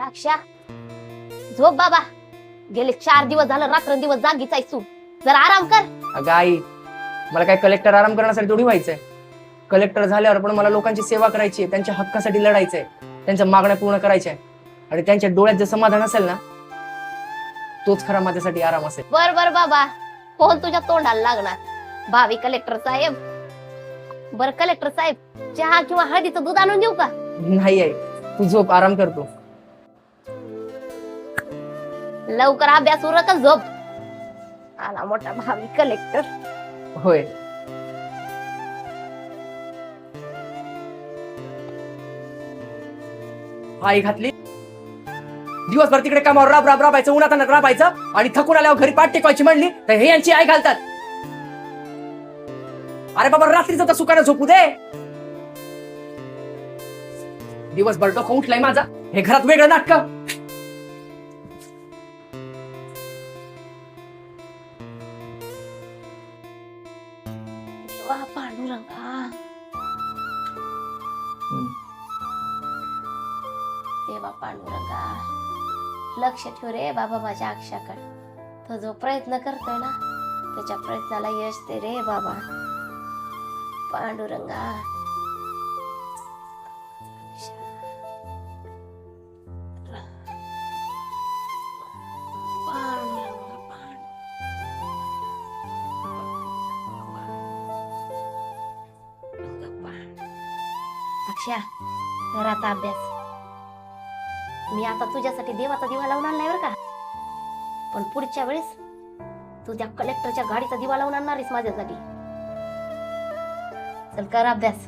अरे अक्षा झोप बाबा, गेले 4 दिवस झालं रात्रंदिवस जागीच आहेस तू, जरा आराम कर. अगं आई, मला काय कलेक्टर आराम करण्यासाठी थोडी व्हायचंय. कलेक्टर झाल्यावर पण मला लोकांची सेवा करायची आहे, त्यांच्या हक्कासाठी लढायचंय, त्यांच्या मागण्या पूर्ण करायच्या आणि त्यांच्या डोळ्यात जे समाधान असेल ना, तोच खरा माझ्यासाठी आराम असेल. बर बर बाबा, कोण तुझ्या तोंडाला लागणार, भावी कलेक्टर साहेब. बर कलेक्टर साहेब, चहा किंवा हळदीचं दूध आणून देऊ का? नाही आई, तू झोप, आराम करतो. लवकर अभ्यास उरकच झोप. आला मोठा भावी कलेक्टर. होय. आई घातली दिवसभर तिकडे कामावर राबायचं, उन्हात राबायचं आणि थकून आल्यावर घरी पाठ टेकवायची म्हणली तर हे यांची आई घालतात. अरे बाबा, रात्रीचं तर सुखानं झोपू दे. दिवसभर डोकं उठलाय माझा, हे घरात वेगळं नाटक. देवा पांडुरंगा, देवा पांडुरंगा, लक्ष ठेव रे बाबा माझ्या अक्षाकडे. तो जो प्रयत्न करतोय ना, त्याच्या प्रयत्नाला यश दे रे बाबा पांडुरंगा. अक्षया, घरात अभ्यास. मी आता तुझ्यासाठी देवाचा दिवा लावून आणलाय बरं का, पण पुढच्या वेळेस तू त्या कलेक्टरच्या गाडीचा दिवा लावून आणणार आहेस माझ्यासाठी. चल कर अभ्यास.